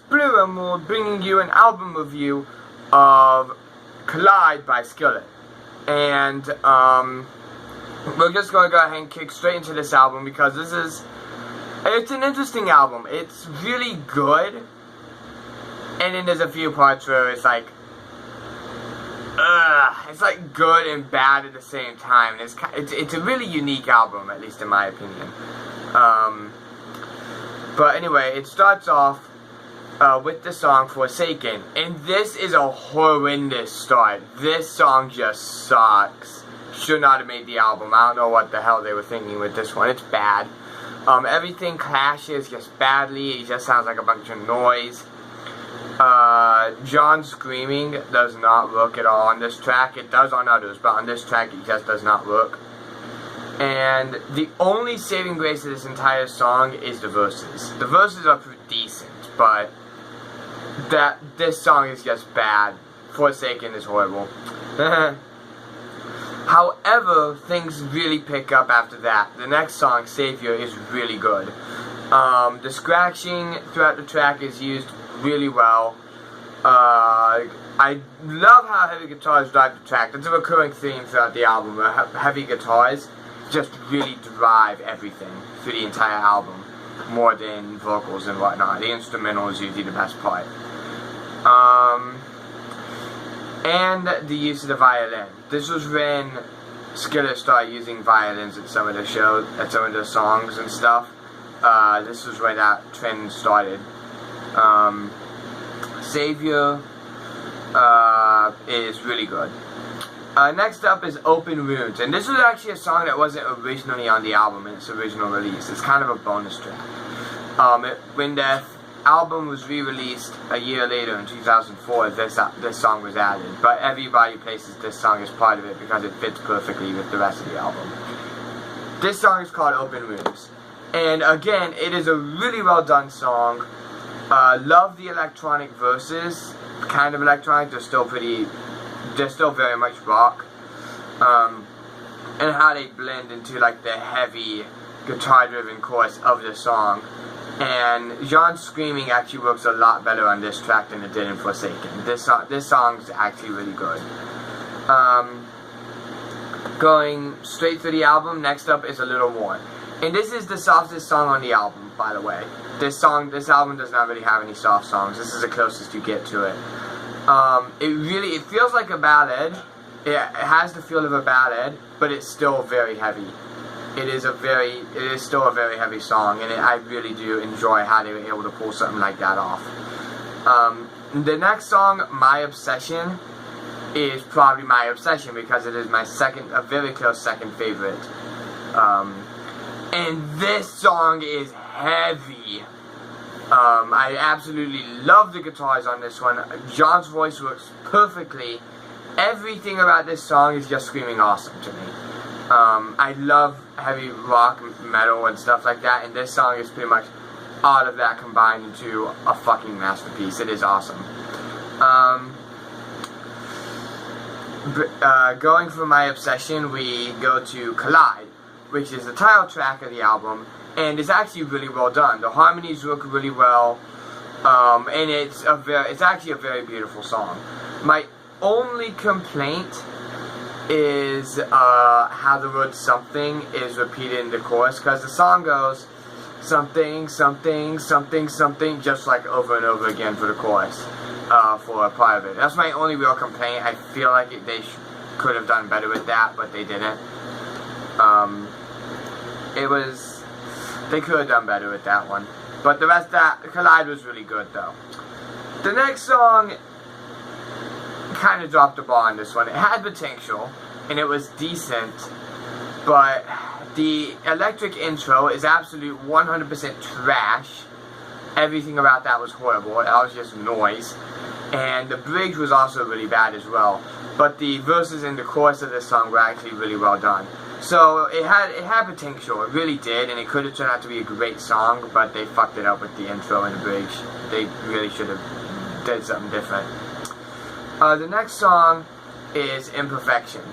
Blue Emerald, bringing you an album review of Collide by Skillet. And we're just going to go ahead and kick straight into this album because it's an interesting album. It's really good, and then there's a few parts where it's like good and bad at the same time. And it's a really unique album, at least in my opinion. But anyway, it starts off with the song Forsaken, and this is a horrendous start. This song just sucks. Should not have made the album. I don't know what the hell they were thinking with this one. It's bad. Everything clashes just badly. It just sounds like a bunch of noise. John screaming does not work at all on this track. It does on others, but on this track it just does not work. And the only saving grace of this entire song is the verses. The verses are pretty decent, but this song is just bad. Forsaken is horrible. However, things really pick up after that. The next song, Savior, is really good. The scratching throughout the track is used really well. I love how heavy guitars drive the track. That's a recurring theme throughout the album. Heavy guitars just really drive everything through the entire album, more than vocals and whatnot. The instrumental is usually the best part. And the use of the violin. This was when Skillet started using violins at some of the shows, at some of the songs and stuff. This was where that trend started. Savior is really good. Next up is Open Wounds, and this was actually a song that wasn't originally on the album in its original release. It's kind of a bonus track. When the album was re-released a year later in 2004, this song was added, but everybody places this song as part of it because it fits perfectly with the rest of the album. This song is called Open Wounds, and again, it is a really well done song. Love the electronic verses, kind of electronic. They're still very much rock, and how they blend into like the heavy guitar-driven chorus of the song. And John's screaming actually works a lot better on this track than it did in Forsaken. This song's actually really good. Going straight through the album, next up is A Little More. And this is the softest song on the album, by the way. This album does not really have any soft songs. This is the closest you get to it. It feels like a ballad. It has the feel of a ballad, but it's still very heavy. It is still a very heavy song, and I really do enjoy how they were able to pull something like that off. The next song, My Obsession, is probably my obsession because it is a very close second favorite. And this song is heavy. I absolutely love the guitars on this one. John's voice works perfectly. Everything about this song is just screaming awesome to me. I love heavy rock, metal, and stuff like that, and this song is pretty much all of that combined into a fucking masterpiece. It is awesome. Going from My Obsession, we go to Collide, which is the title track of the album, and it's actually really well done. The harmonies work really well, and it's actually a very beautiful song. My only complaint is how the word something is repeated in the chorus, because the song goes something, something, something, something, just like over and over again for the chorus, for a part of it. That's my only real complaint. I feel like they could have done better with that, but they didn't. They could have done better with that one. But the rest of Collide was really good, though. The next song kind of dropped the ball on this one. It had potential, and it was decent, but the electric intro is absolute 100% trash. Everything about that was horrible. It was just noise. And the bridge was also really bad as well. But the verses and the chorus of this song were actually really well done. So it had potential, it really did, and it could have turned out to be a great song, but they fucked it up with the intro and the bridge. They really should have did something different. The next song is Imperfection.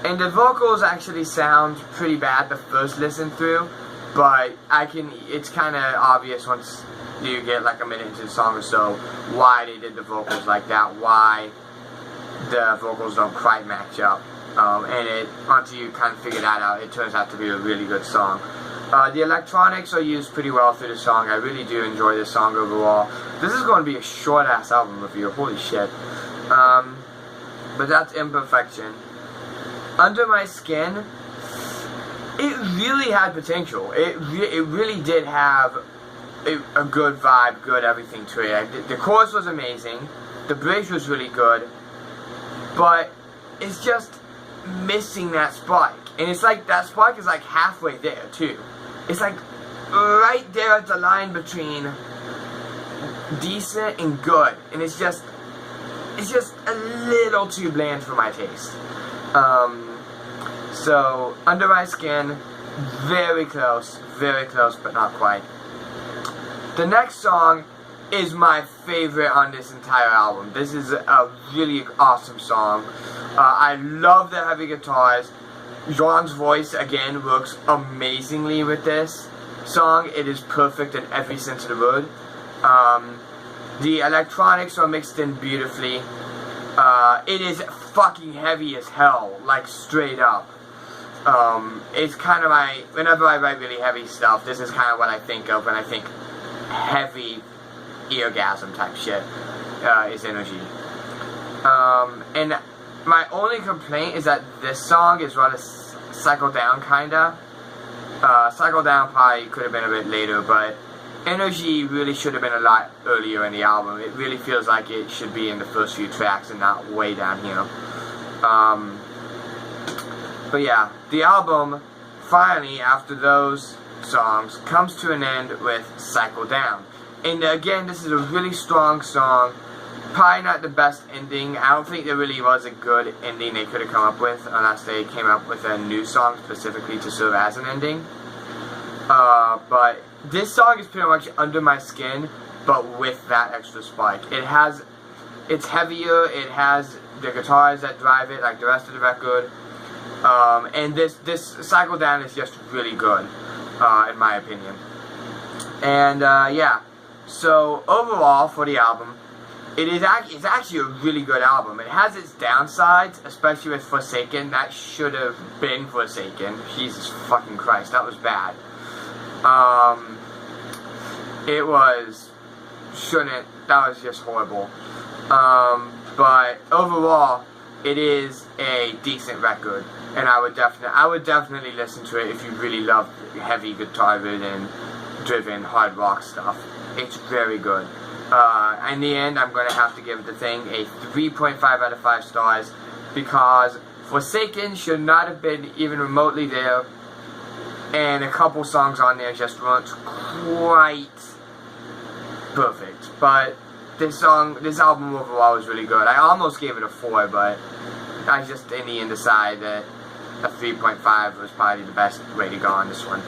And the vocals actually sound pretty bad the first listen through, but it's kind of obvious once you get like a minute into the song or so why they did the vocals like that, why the vocals don't quite match up. And once you kind of figure that out, it turns out to be a really good song. The electronics are used pretty well through the song. I really do enjoy this song overall. This is going to be a short-ass album review. Holy shit. But that's Imperfection. Under My Skin, it really had potential. It really did have a good vibe, good everything to it. The chorus was amazing. The bridge was really good. But it's just missing that spark. And it's like that spark is like halfway there too. It's like right there at the line between decent and good. And it's just a little too bland for my taste. So Under My Skin, very close, but not quite. The next song is my favorite on this entire album. This is a really awesome song. I love the heavy guitars. John's voice, again, works amazingly with this song. It is perfect in every sense of the word. The electronics are mixed in beautifully. It is fucking heavy as hell, like straight up. It's kind of whenever I write really heavy stuff, this is kind of what I think of when I think heavy eargasm type shit, is Energy. And my only complaint is that this song is rather cycled down, kinda. Cycled Down probably could have been a bit later, but Energy really should have been a lot earlier in the album. It really feels like it should be in the first few tracks and not way down here. But yeah, the album, finally, after those songs, comes to an end with Cycle Down. And again, this is a really strong song. Probably not the best ending. I don't think there really was a good ending they could have come up with unless they came up with a new song specifically to serve as an ending. But this song is pretty much Under My Skin, but with that extra spike. It's heavier, it has the guitars that drive it like the rest of the record. And this Cycle Down is just really good, in my opinion. And yeah, so overall for the album, it's actually a really good album. It has its downsides, especially with Forsaken. That should have been Forsaken. Jesus fucking Christ, that was bad. That was just horrible. But overall, it is a decent record, and I would definitely listen to it if you really love heavy guitar driven hard rock stuff. It's very good. In the end, I'm going to have to give the thing a 3.5 out of 5 stars because Forsaken should not have been even remotely there, and a couple songs on there just weren't quite perfect. But this album overall was really good. I almost gave it a 4, but I just in the end decided that a 3.5 was probably the best way to go on this one.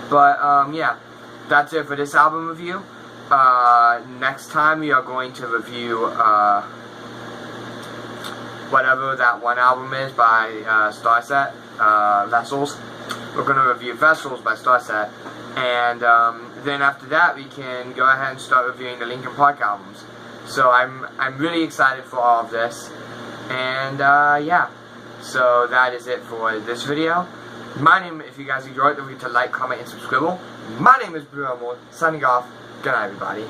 But yeah, that's it for this album review. Next time we are going to review whatever that one album is by Starset-Vessels. We're going to review Vessels by Starset, and then after that we can go ahead and start reviewing the Linkin Park albums. So I'm really excited for all of this, and yeah, so that is it for this video. If you guys enjoyed, don't forget to like, comment, and subscribe. My name is Blue Elmore, signing off. Good night, everybody.